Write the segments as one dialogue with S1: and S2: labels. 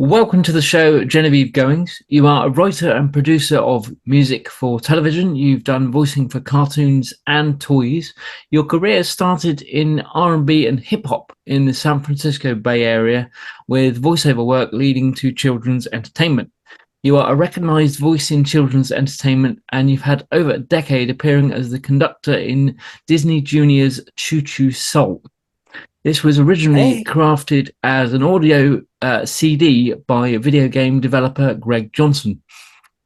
S1: Welcome to the show, Genevieve Goings. You are a writer and producer of music for television. You've done voicing for cartoons and toys. Your career started in R&B and hip-hop in the San Francisco Bay Area, with voiceover work leading to children's entertainment. You are a recognized voice in children's entertainment, and you've had over a decade appearing as the conductor in Disney Junior's Choo Choo Soul. This was originally crafted as an audio CD by video game developer Greg Johnson.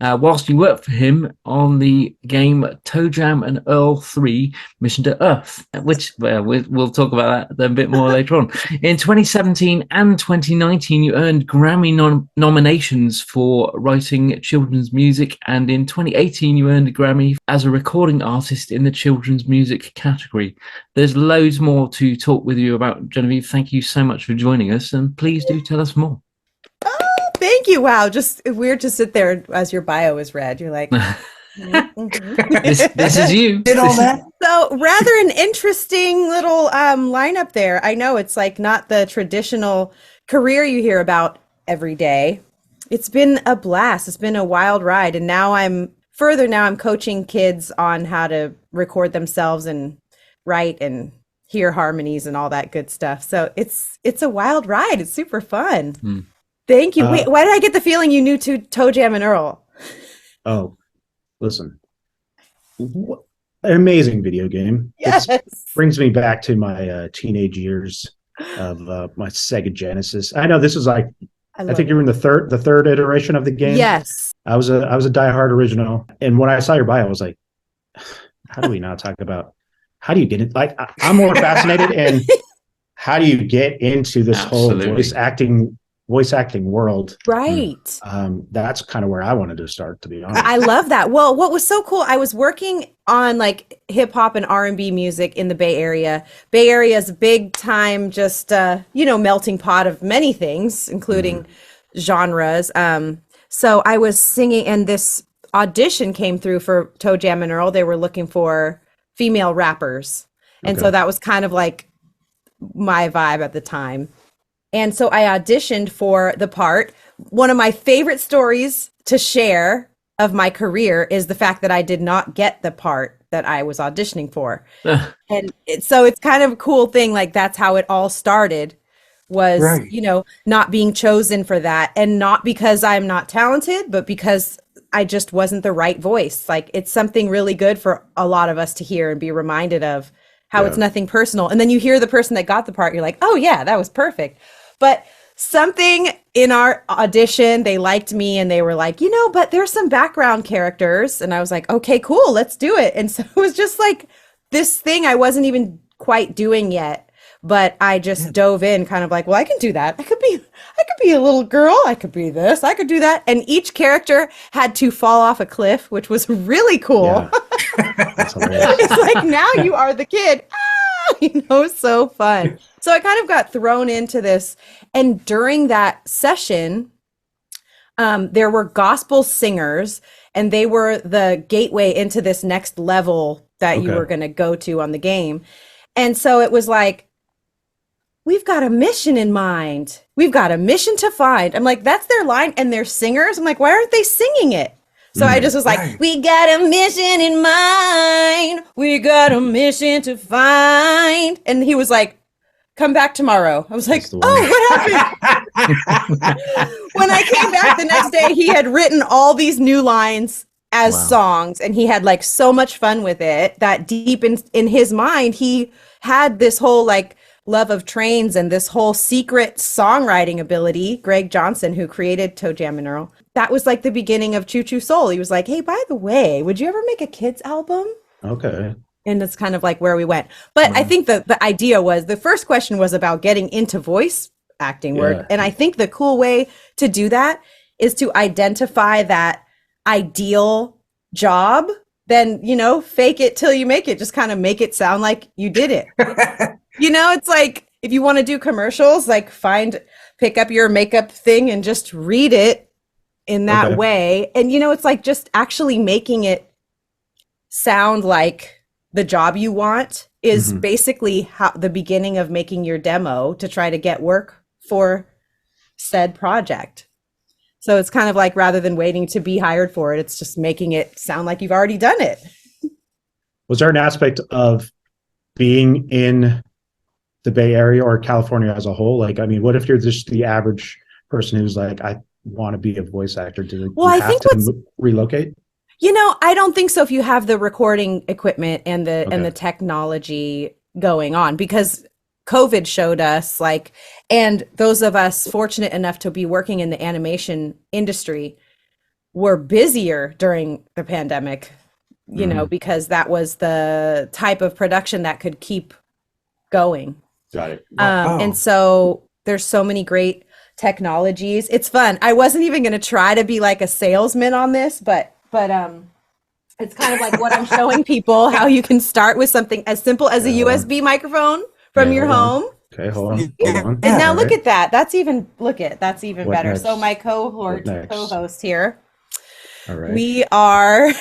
S1: Whilst you worked for him on the game Toe Jam and Earl 3 Mission to Earth, which we'll talk about that a bit more later on. In 2017 and 2019, you earned Grammy nominations for writing children's music, and in 2018, you earned a Grammy as a recording artist in the children's music category. There's loads more to talk with you about, Genevieve. Thank you so much for joining us, and please do tell us more.
S2: Thank you. Wow. Just weird to sit there as your bio is read. You're like,
S1: this is you.
S3: Did all that?
S2: So rather an interesting little lineup there. I know it's like not the traditional career you hear about every day. It's been a blast. It's been a wild ride. And now I'm coaching kids on how to record themselves and write and hear harmonies and all that good stuff. So it's a wild ride. It's super fun. Thank you. Wait, why did I get the feeling you knew Toe Jam and Earl?
S3: Oh, listen. An amazing video game.
S2: Yes.
S3: It brings me back to my teenage years of my Sega Genesis. I know this is like, I think you're in the third iteration of the game.
S2: Yes.
S3: I was a diehard original. And when I saw your bio, I was like, how do we not talk about, how do you get it? Like, I'm more fascinated in how do you get into this whole voice acting world,
S2: right?
S3: That's kind of where I wanted to start, to be honest.
S2: I love that. Well, what was so cool, I was working on like hip hop and R&B music in the Bay Area. Bay Area is a big time, just melting pot of many things, including genres. So I was singing, and this audition came through for Toe Jam and Earl. They were looking for female rappers, and so that was kind of like my vibe at the time. And so I auditioned for the part. One of my favorite stories to share of my career is the fact that I did not get the part that I was auditioning for. And so it's kind of a cool thing. Like, that's how it all started, was, not being chosen for that. And not because I'm not talented, but because I just wasn't the right voice. Like, it's something really good for a lot of us to hear and be reminded of how it's nothing personal. And then you hear the person that got the part, you're like, oh yeah, that was perfect. But something in our audition, they liked me and they were like, but there's some background characters. And I was like, okay, cool, let's do it. And so it was just like this thing I wasn't even quite doing yet, but I just dove in kind of like, well, I can do that. I could be a little girl. I could be this. I could do that. And each character had to fall off a cliff, which was really cool.
S3: Yeah.
S2: It's like, now you are the kid. So fun. So I kind of got thrown into this. And during that session, there were gospel singers, and they were the gateway into this next level that you were going to go to on the game. And so it was like, we've got a mission in mind. We've got a mission to find. I'm like, that's their line, and they're singers. I'm like, why aren't they singing it? So I just was like, we got a mission in mind. We got a mission to find. And he was like, come back tomorrow. I was like, oh, what happened? When I came back the next day, he had written all these new lines as songs, and he had like so much fun with it that deep in his mind, he had this whole like love of trains and this whole secret songwriting ability. Greg Johnson, who created Toe Jam and Earl, that was like the beginning of Choo Choo Soul. He was like, hey, by the way, would you ever make a kids album?
S3: Okay.
S2: And that's kind of like where we went. But I think the idea was, the first question was about getting into voice acting work. And I think the cool way to do that is to identify that ideal job, then, fake it till you make it. Just kind of make it sound like you did it. It's like, if you want to do commercials, like pick up your makeup thing and just read it in that way. And, it's like just actually making it sound like the job you want is basically how the beginning of making your demo to try to get work for said project. So it's kind of like, rather than waiting to be hired for it, it's just making it sound like you've already done it.
S3: Was there an aspect of being in the Bay Area or California as a whole? Like, I mean, what if you're just the average person who's like, I want to be a voice actor? Do
S2: Well,
S3: you
S2: I
S3: have
S2: think
S3: to relocate?
S2: You know, I don't think so if you have the recording equipment and the technology going on, because COVID showed us, like, and those of us fortunate enough to be working in the animation industry were busier during the pandemic, you know, because that was the type of production that could keep going.
S3: Got it.
S2: And so there's so many great technologies. It's fun. I wasn't even going to try to be like a salesman on this, but it's kind of like what I'm showing people, how you can start with something as simple as a USB microphone from your home.
S3: Okay, hold on.
S2: And now look at that. That's even better.
S3: Next?
S2: So my co-host here,
S3: all right.
S2: we are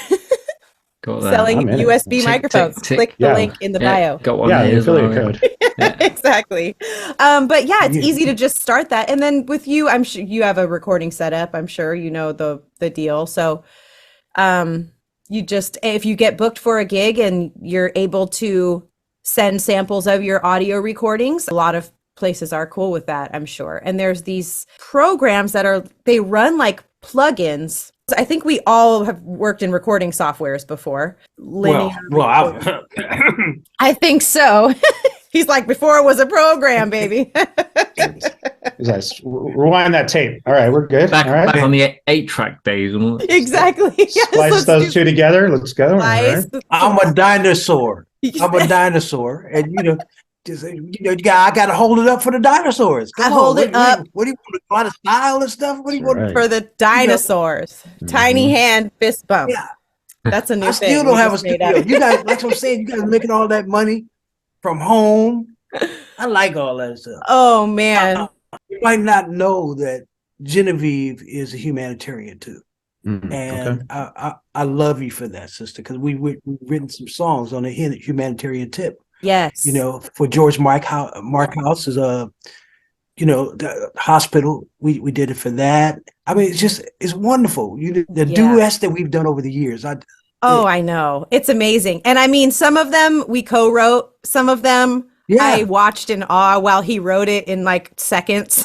S2: selling
S3: I'm in it.
S2: USB microphones. Click the link in the bio.
S1: Got one
S3: Yeah,
S1: there
S3: the
S1: as well,
S3: affiliate code.
S2: Exactly. But yeah, it's easy to just start that. And then with you, I'm sure you have a recording setup. I'm sure you know the deal. So you just, if you get booked for a gig and you're able to send samples of your audio recordings, a lot of places are cool with that, I'm sure. And there's these programs that they run like plugins. I think we all have worked in recording softwares before. I think so. He's like, before it was a program, baby.
S3: Guys, rewind that tape. All right, we're good.
S1: Back,
S3: all right.
S1: back on the 8-track days. And all that.
S2: Exactly. Yes,
S3: Splice those two together. Let's go. All right.
S4: I'm a dinosaur. And I got to hold it up for the dinosaurs.
S2: I hold it up.
S4: What do you want? A lot of style and stuff. What do you want?
S2: For the dinosaurs? Tiny hand fist bump.
S4: Yeah,
S2: that's a new thing.
S4: I still don't have a studio. You guys, like I'm saying, you guys are making all that money from home. I like all that stuff.
S2: Oh man,
S4: you might not know that Genevieve is a humanitarian too. And I love you for that, sister, because we've written some songs on a humanitarian tip.
S2: Yes.
S4: You know, for George Mark House is the hospital. We did it for that. I mean, it's wonderful. The duets that we've done over the years.
S2: I know. It's amazing. And I mean, some of them we co-wrote, some of them I watched in awe while he wrote it in like seconds.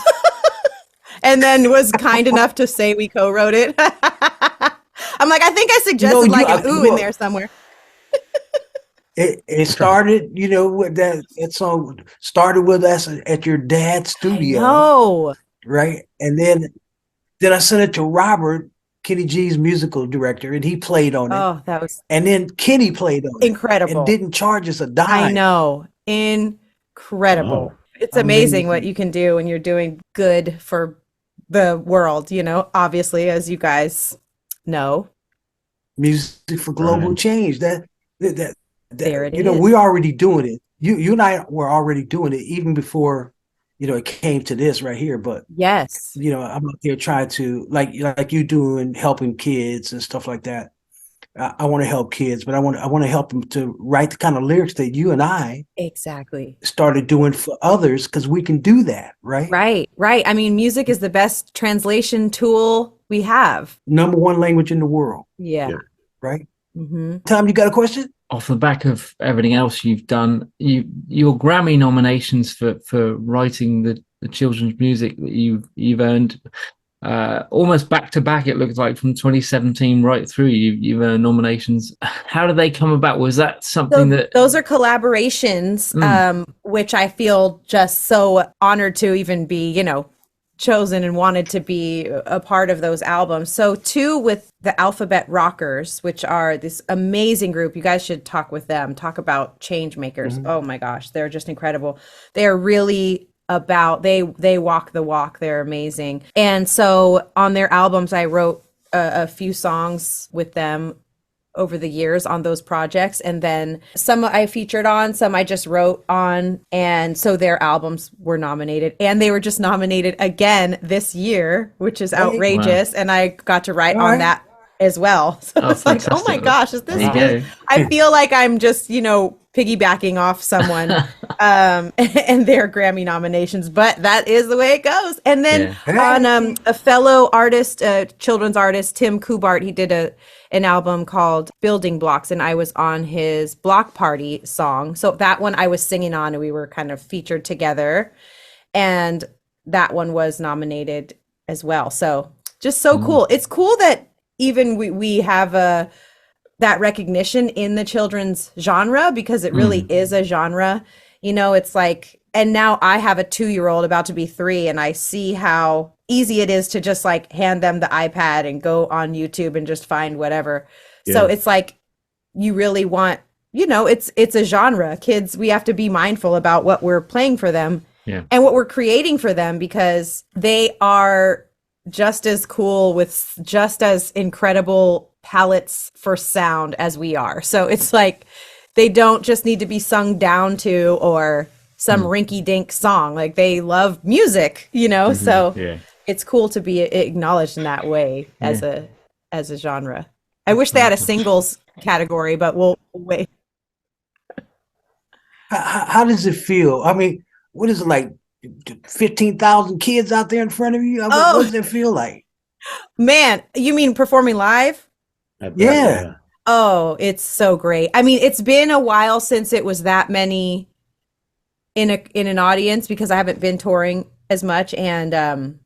S2: And then was kind enough to say we co-wrote it. I'm like, I think I suggested an ooh in there somewhere.
S4: It started, with that song started with us at your dad's studio.
S2: Oh,
S4: right. And then I sent it to Robert, Kenny G's musical director, and he played on it.
S2: Oh, that was.
S4: And then Kenny played on
S2: incredible.
S4: And didn't charge us a dime.
S2: I know, incredible. Oh, it's amazing what you can do when you're doing good for the world. Obviously, as you guys know,
S4: music for global change. That
S2: there it is.
S4: We're already doing it. You and I were already doing it even before, it came to this right here. But
S2: yes,
S4: I'm out there trying to like you doing, helping kids and stuff like that. I want to help kids, but I want to help them to write the kind of lyrics that you and I
S2: exactly
S4: started doing for others, because we can do that, right?
S2: Right. I mean, music is the best translation tool we have.
S4: Number one language in the world.
S2: Yeah.
S4: Right.
S2: Mm-hmm.
S4: Tom, you got a question?
S1: Off the back of everything else you've done, your Grammy nominations for writing the children's music that you've earned almost back to back, it looks like, from 2017 right through. You've earned nominations. How did they come about? Was that something that
S2: those are collaborations, which I feel just so honored to even be chosen and wanted to be a part of those albums. So two with the Alphabet Rockers, which are this amazing group. You guys should talk with them. Talk about change makers. Oh my gosh, they're just incredible. They are really they walk the walk. They're amazing. And so on their albums, I wrote a few songs with them over the years on those projects, and then some I featured on, some I just wrote on, and so their albums were nominated, and they were just nominated again this year, which is outrageous. Wow. And I got to write on that as well. So it's like, oh my gosh, is this good? I feel like I'm just piggybacking off someone and their Grammy nominations, but that is the way it goes. And then on a fellow artist, children's artist, Tim Kubart, he did an album called Building Blocks, and I was on his Block Party song. So that one I was singing on, and we were kind of featured together. And that one was nominated as well. So just so cool. It's cool that even we have that recognition in the children's genre, because it really is a genre. You know, it's like, and now I have a 2-year-old about to be 3, and I see how easy it is to just like hand them the iPad and go on YouTube and just find whatever. Yeah. So it's like, you really want, you know, it's a genre. Kids, we have to be mindful about what we're playing for them and what we're creating for them, because they are just as cool with just as incredible palettes for sound as we are. So it's like, they don't just need to be sung down to or some rinky dink song. Like, they love music, you know? So it's cool to be acknowledged in that way as a genre. I wish they had a singles category, but we'll wait.
S4: How does it feel? I mean, what is it like? 15,000 kids out there in front of you? What does it feel like?
S2: Man, you mean performing live?
S4: Yeah.
S2: Oh, it's so great. I mean, it's been a while since it was that many in an audience, because I haven't been touring as much, and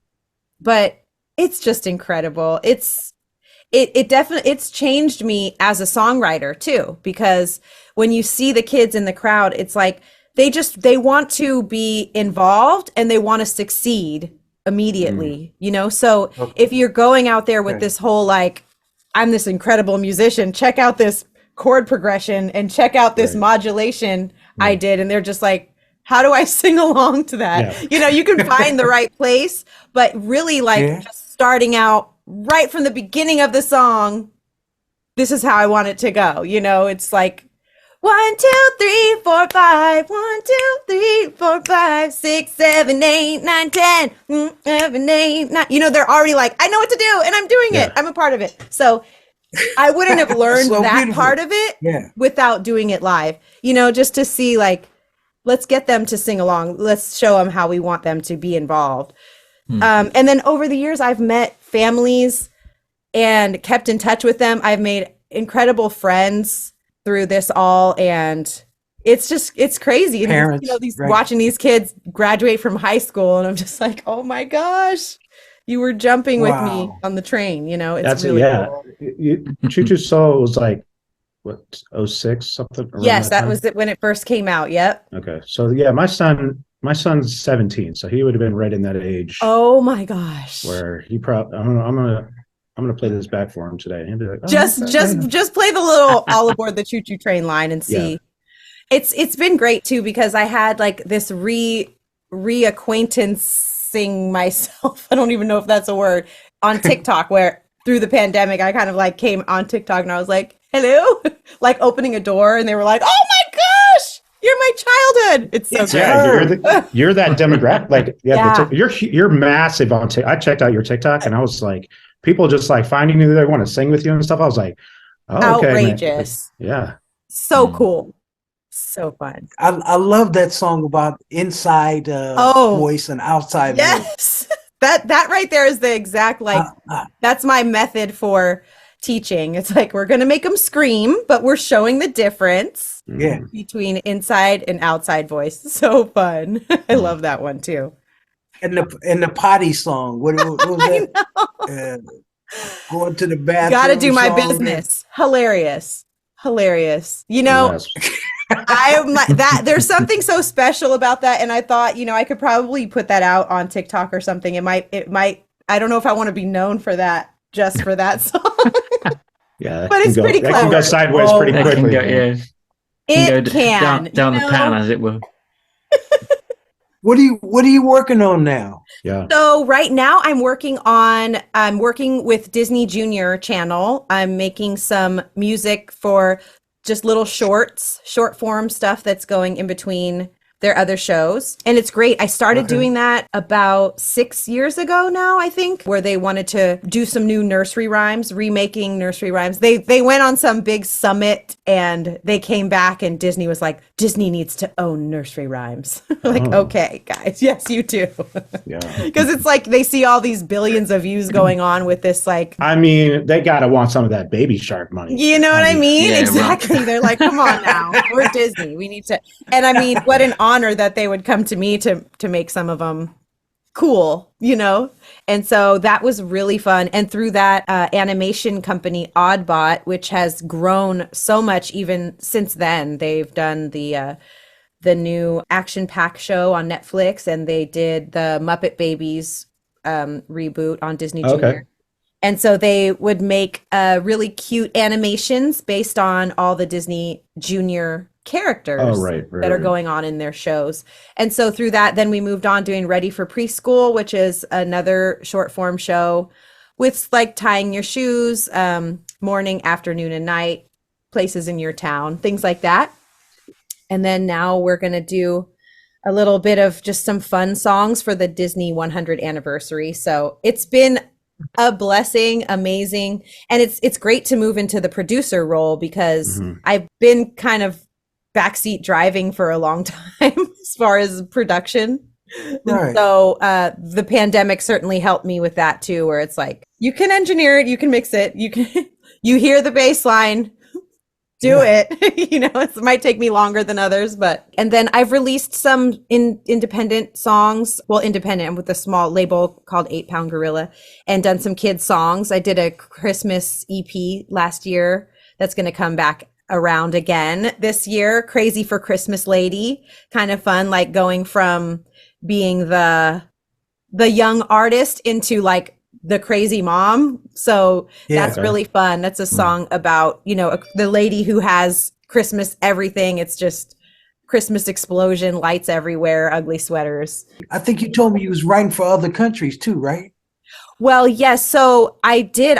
S2: but it's just incredible. It definitely, it's changed me as a songwriter too, because when you see the kids in the crowd, it's like they want to be involved and they want to succeed immediately, you know? So if you're going out there with this whole, like, I'm this incredible musician, check out this chord progression and check out this modulation I did. And they're just like, how do I sing along to that? Yeah. You know, you can find the right place, but really, like, just starting out right from the beginning of the song, this is how I want it to go. You know, it's like 1, 2, 3, 4, 5, 1, 2, 3, 4, 5, 6, 7, 8, 9, 10, 11, 8, 9. You know, they're already like, I know what to do and I'm doing it. I'm a part of it. So I wouldn't have learned that part of it without doing it live, you know, just to see, like, let's get them to sing along. Let's show them how we want them to be involved. And then over the years, I've met families and kept in touch with them. I've made incredible friends through this all, and it's crazy. Parents, and, you know, watching these kids graduate from high school, and I'm just like, oh my gosh, you were jumping with me on the train. You know, it's really cool.
S3: Choo Choo solo was like, what, 06 something?
S2: Yes, that was it when it first came out. Yep. Okay,
S3: so yeah, my son's 17, so he would have been right in that age.
S2: Oh my gosh.
S3: Where he probably, I'm gonna play this back for him today. And be like,
S2: just play the little all aboard the Choo Choo train line and see. It's been great too, because I had like this reacquaintancing myself. I don't even know if that's a word, on TikTok, where through the pandemic I kind of like came on TikTok and I was like, hello, like opening a door, and they were like, oh my gosh, you're my childhood. It's so
S3: good. You're that demographic. Like, you're massive on TikTok. I checked out your TikTok and I was like, people just like finding you, they want to sing with you and stuff. I was like, oh,
S2: outrageous.
S3: Okay, yeah.
S2: So cool. So fun.
S4: I love that song about inside voice and outside voice.
S2: That right there is the exact, like, that's my method for teaching. It's like, we're going to make them scream, but we're showing the difference between inside and outside voice. So fun. I love that one too.
S4: And the potty song. What was that? Going to the bathroom.
S2: Gotta do my business. Hilarious. You know, I'm like that. There's something so special about that, and I thought, you know, I could probably put that out on TikTok or something. It might. I don't know if I want to be known for that, just for that song.
S3: Yeah,
S2: but it's pretty clever.
S3: That can go sideways pretty quickly.
S2: It can
S1: down the pan, as it were.
S4: What are you working on now?
S3: Yeah.
S2: So right now I'm working with Disney Junior Channel. I'm making some music for just little short form stuff that's going in between their other shows. And it's great. I started doing that about 6 years ago now, I think, where they wanted to do some new nursery rhymes, remaking nursery rhymes. They went on some big summit and they came back and Disney was like, Disney needs to own nursery rhymes. Like, okay, guys, yes, you do.
S3: Yeah.
S2: Because it's like they see all these billions of views going on with this, like,
S3: I mean, they gotta want some of that Baby Shark money.
S2: you know what I mean?
S1: Yeah,
S2: Exactly. They're like, come on now, we're Disney. We need to. And I mean, what an honor that they would come to me to make some of them cool, you know? And so that was really fun. And through that animation company, Oddbot, which has grown so much even since then, they've done the new Action Pack show on Netflix, and they did the Muppet Babies reboot on Disney Junior. And so they would make really cute animations based on all the Disney Junior characters that are going on in their shows. And so through that, then we moved on doing Ready for Preschool, which is another short form show with like tying your shoes, morning, afternoon, and night, places in your town, things like that. And then now we're going to do a little bit of just some fun songs for the Disney 100 anniversary. So it's been a blessing, amazing. And it's great to move into the producer role because I've been kind of backseat driving for a long time as far as production. Right. So the pandemic certainly helped me with that too, where it's like, you can engineer it, you can mix it, you hear the bass line, do it. You know, it might take me longer than others, and then I've released some independent songs, independent with a small label called 8 Pound Gorilla, and done some kids songs. I did a Christmas EP last year that's going to come back around again this year. Crazy for Christmas Lady, kind of fun, like going from being the young artist into like the crazy mom. So that's really fun. That's a song about, you know, the lady who has Christmas everything. It's just Christmas explosion, lights everywhere, ugly sweaters.
S4: I think you told me you was writing for other countries too, right?
S2: Well, yes. So I did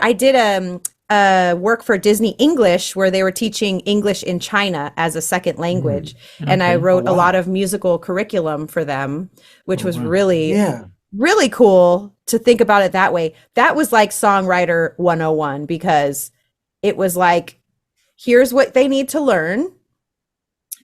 S2: work for Disney English, where they were teaching English in China as a second language. And I wrote a lot of musical curriculum for them, which was really cool to think about it that way. That was like songwriter 101, because it was like, here's what they need to learn.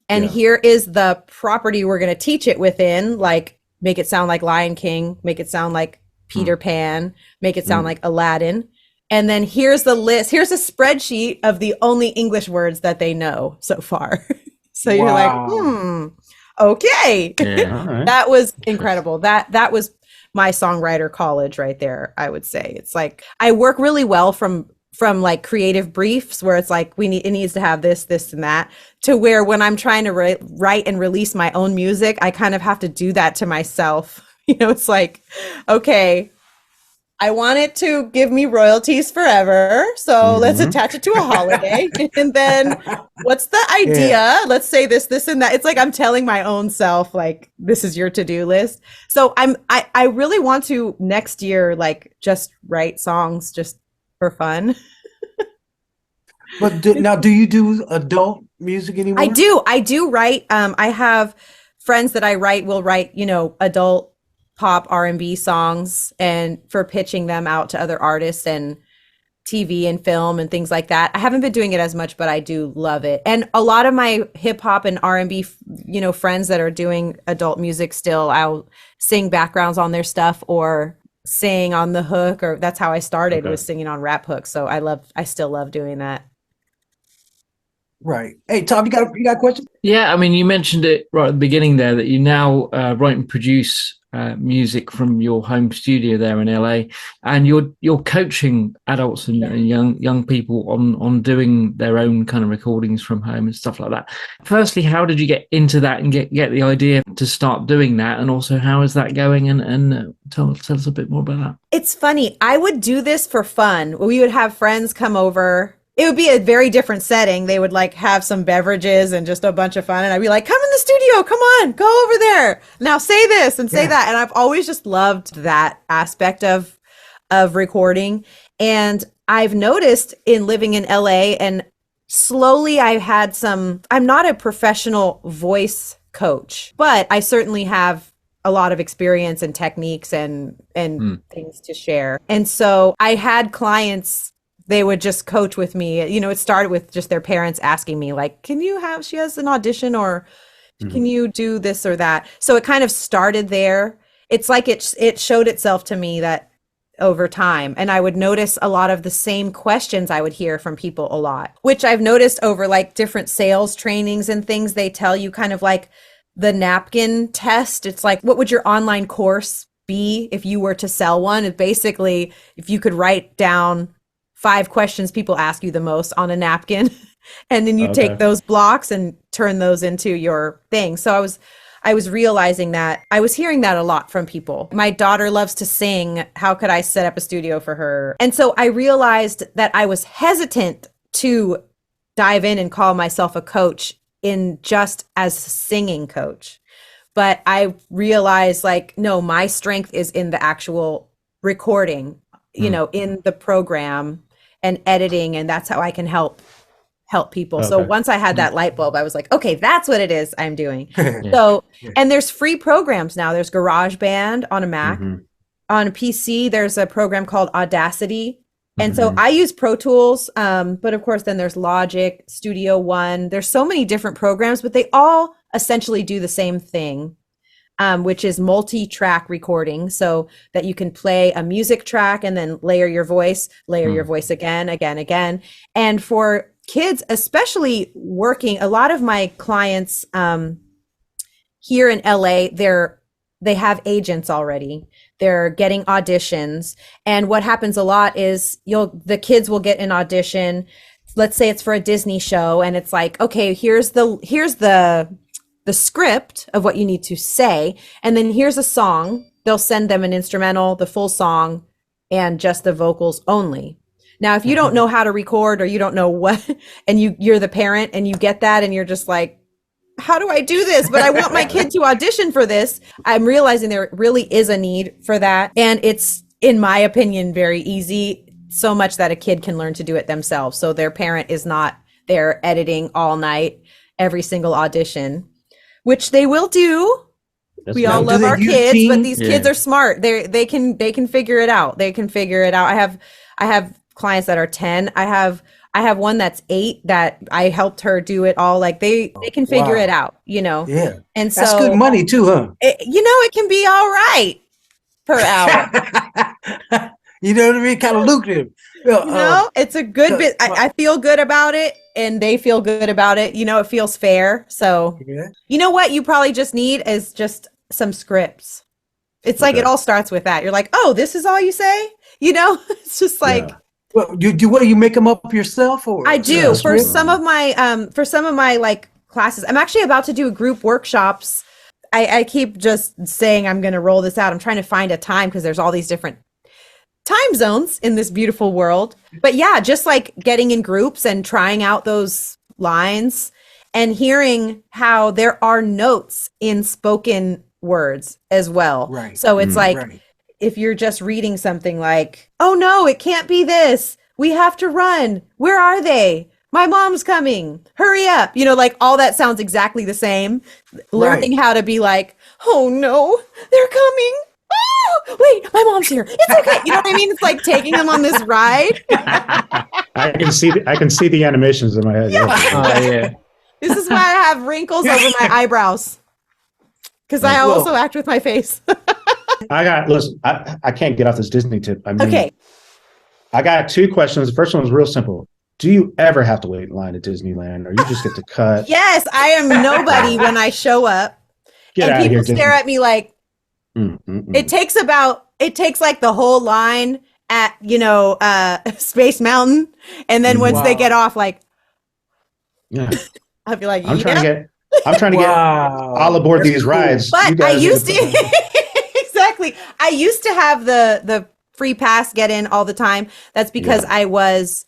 S2: And here is the property we're going to teach it within, like make it sound like Lion King, make it sound like Peter Pan, make it sound like Aladdin. And then here's the list. Here's a spreadsheet of the only English words that they know so far. So you're like, okay. Yeah, that was incredible. That was my songwriter college right there, I would say. It's like I work really well from like creative briefs where it's like it needs to have this and that, to where when I'm trying to write and release my own music, I kind of have to do that to myself. You know, it's like, okay, I want it to give me royalties forever. So let's attach it to a holiday. And then what's the idea? Yeah. Let's say this, and that. It's like I'm telling my own self, like, this is your to-do list. So I really want to next year, like, just write songs just for fun.
S4: But now, do you do adult music anymore?
S2: I do write. I have friends that will write, you know, adult pop R&B songs, and for pitching them out to other artists and TV and film and things like that. I haven't been doing it as much, but I do love it. And a lot of my hip hop and R&B, you know, friends that are doing adult music still, I'll sing backgrounds on their stuff or sing on the hook, or that's how I started, was singing on rap hooks. So I still love doing that.
S4: Right. Hey, Tom, you got a question?
S1: Yeah, I mean, you mentioned it right at the beginning there that you now write and produce music from your home studio there in LA, and you're coaching adults and young people on doing their own kind of recordings from home and stuff like that. Firstly, how did you get into that and get the idea to start doing that, and also how is that going? And tell us a bit more about that.
S2: It's funny. I would do this for fun. We would have friends come over. It would be a very different setting. They would like have some beverages and just a bunch of fun. And I'd be like, come in the studio, come on, go over there. Now say this and say that. And I've always just loved that aspect of recording. And I've noticed in living in LA, and slowly I'm not a professional voice coach, but I certainly have a lot of experience and techniques and things to share. And so I had clients, they would just coach with me. You know, it started with just their parents asking me like, she has an audition, or can you do this or that? So it kind of started there. It's like it showed itself to me that over time, and I would notice a lot of the same questions I would hear from people a lot, which I've noticed over like different sales trainings and things. They tell you kind of like the napkin test. It's like, what would your online course be if you were to sell one? It basically, if you could write down 5 questions people ask you the most on a napkin, and then you take those blocks and turn those into your thing. So I was realizing that I was hearing that a lot from people. My daughter loves to sing. How could I set up a studio for her? And so I realized that I was hesitant to dive in and call myself a coach in just as a singing coach. But I realized like, no, my strength is in the actual recording, you know, in the program and editing. And that's how I can help people. So once I had that light bulb, I was like, okay, that's what it is I'm doing. So, and there's free programs now. There's GarageBand on a Mac. On a PC, there's a program called Audacity. And so I use Pro Tools, but of course then there's Logic, Studio One. There's so many different programs, but they all essentially do the same thing, which is multi-track recording, so that you can play a music track and then layer your voice again. And for kids, especially working, a lot of my clients here in LA, they have agents already. They're getting auditions. And what happens a lot is the kids will get an audition. Let's say it's for a Disney show, and it's like, okay, here's the script of what you need to say, and then here's a song. They'll send them an instrumental, the full song, and just the vocals only. Now, if you don't know how to record, or you don't know what, and you're the parent and you get that and you're just like, how do I do this? But I want my kid to audition for this. I'm realizing there really is a need for that. And it's, in my opinion, very easy, so much that a kid can learn to do it themselves. So their parent is not there editing all night, every single audition, which they will do. We all love our kids, but these kids are smart. They can figure it out. They can figure it out. I have clients that are 10. I have one that's 8 that I helped her do it all. Like they can figure it out, you know? Yeah. And so
S4: that's good money too, huh?
S2: It can be all right per hour.
S4: You know what I mean? Kind of lucrative.
S2: It's a good bit. I feel good about it, and they feel good about it. You know, it feels fair. So you know what you probably just need is just some scripts. It's like, it all starts with that. You're like, oh, this is all you say? You know, it's just like,
S4: well, what do you make them up yourself, or?
S2: I do for some of my like classes. I'm actually about to do group workshops. I keep just saying I'm going to roll this out. I'm trying to find a time because there's all these different time zones in this beautiful world. But yeah, just like getting in groups and trying out those lines and hearing how there are notes in spoken words as well. Right. So it's like, if you're just reading something like, oh no, it can't be this. We have to run. Where are they? My mom's coming. Hurry up. You know, like all that sounds exactly the same. Learning how to be like, oh no, they're coming. Oh, wait, my mom's here. It's okay. You know what I mean? It's like taking them on this ride.
S3: I can see the animations in my head.
S2: Yeah. This is why I have wrinkles over my eyebrows. Because I also act with my face.
S3: I can't get off this Disney tip. I mean,
S2: okay.
S3: I got 2 questions. The first one was real simple. Do you ever have to wait in line at Disneyland, or you just get to cut?
S2: Yes, I am nobody when I show up. And people stare at me like, it takes like the whole line at, Space Mountain. And then once they get off, like, I'll be like,
S3: I'm trying to get all aboard these rides.
S2: But I used to, exactly. I used to have the free pass get in all the time. That's because I was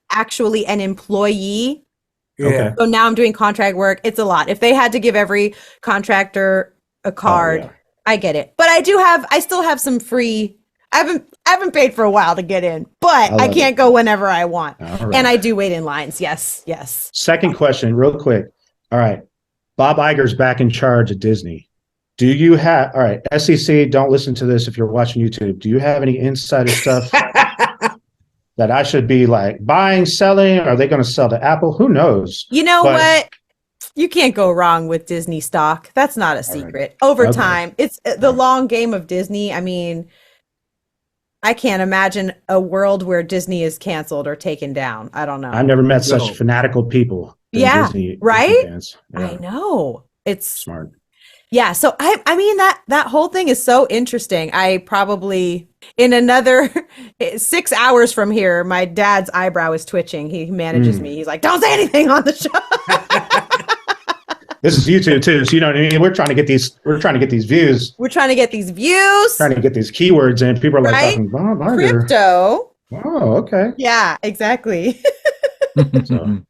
S2: actually an employee. Yeah. So now I'm doing contract work. It's a lot. If they had to give every contractor a card, I get it. But I still have some free. I haven't paid for a while to get in, but I can't go whenever I want. Right. And I do wait in lines. Yes.
S3: Second question, real quick. All right. Bob Iger's back in charge at Disney. Do you have, all right, SEC, don't listen to this if you're watching YouTube. Do you have any insider stuff that I should be like buying, selling? Are they going to sell to Apple? Who knows?
S2: You know what? You can't go wrong with Disney stock. That's not a secret. Right. Over time, it's the long game of Disney. I mean, I can't imagine a world where Disney is canceled or taken down. I don't know.
S3: I've never met such fanatical people.
S2: Disney, right?
S3: Fans.
S2: I know. It's
S3: smart.
S2: Yeah, so I mean that whole thing is so interesting. I probably in another 6 hours from here, my dad's eyebrow is twitching. He manages me. He's like, "Don't say anything on the show."
S3: This is YouTube too, so you know what I mean. We're trying to get these. We're trying to get these views.
S2: We're trying to get these views.
S3: Trying to get these keywords in. People are like talking
S2: crypto.
S3: Oh, okay.
S2: Yeah, exactly.
S3: So.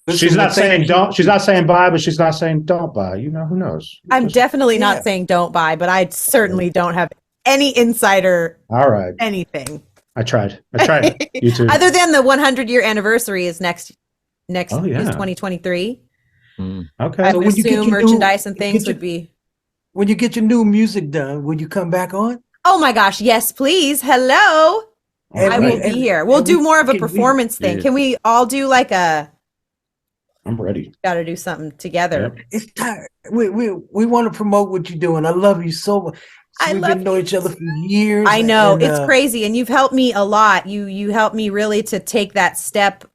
S3: She's not saying don't. She's not saying buy, but she's not saying don't buy. You know, who knows?
S2: I'm definitely not saying don't buy, but I certainly don't have any insider.
S3: All right.
S2: Anything.
S3: I tried. YouTube.
S2: Other than the 100-year anniversary is next is 2023.
S3: Okay.
S2: I would assume merchandise and things would be.
S4: When you get your new music done, will you come back on?
S2: Oh my gosh, yes, please. Hello. I will be here. We'll do more of a performance thing. Can we all do like a
S3: I'm ready.
S2: Got to do something together.
S3: Yep.
S4: It's time. We want to promote what you're doing. I love you so much. We've been knowing each other for years.
S2: I know, it's crazy, and you've helped me a lot. You helped me really to take that step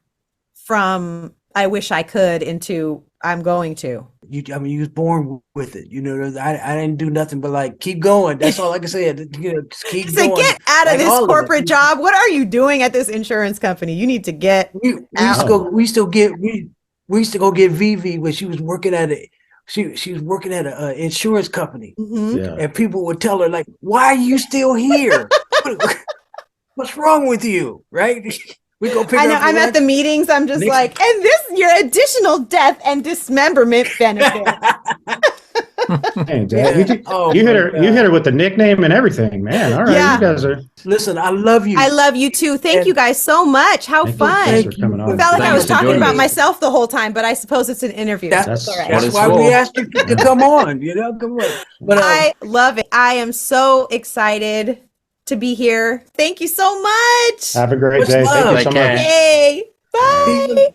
S2: from I wish I could into I'm going to.
S4: I mean, you was born with it. You know, I didn't do nothing but like keep going. That's all I can say. You know, just keep going.
S2: Get out of this corporate job. What are you doing at this insurance company? You need to get.
S4: We used to go get Vivi when she was working at she was working at an insurance company, and people would tell her like, "Why are you still here? What's wrong with you?" Right? We go pick
S2: I know. I'm at the meetings. I'm just like, and this your additional death and dismemberment benefit.
S3: Hey, Dad, you hit her with the nickname and everything, man. All right, you guys are.
S4: Listen, I love you.
S2: I love you too. Thank you guys so much. How fun!
S3: Thanks for coming on.
S2: I felt like I was talking about myself the whole time, but I suppose it's an interview.
S4: That's all right. That's why we asked you to come on. You know, come on. But
S2: I love it. I am so excited to be here. Thank you so much.
S3: Have a great day. Thank you so much.
S2: Hey, bye.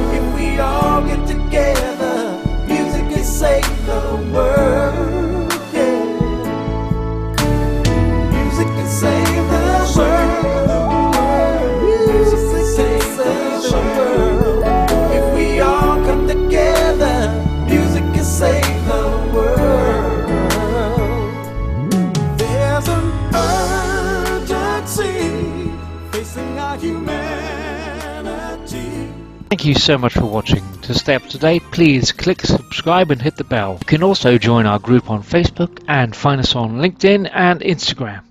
S5: If we all get together, music can save the world. Yeah. Music can save the world. Music can save the world. If we all come together, music can save the world. There's an urgency facing our humanity.
S1: Thank you so much for watching. To stay up to date, please click subscribe and hit the bell. You can also join our group on Facebook and find us on LinkedIn and Instagram.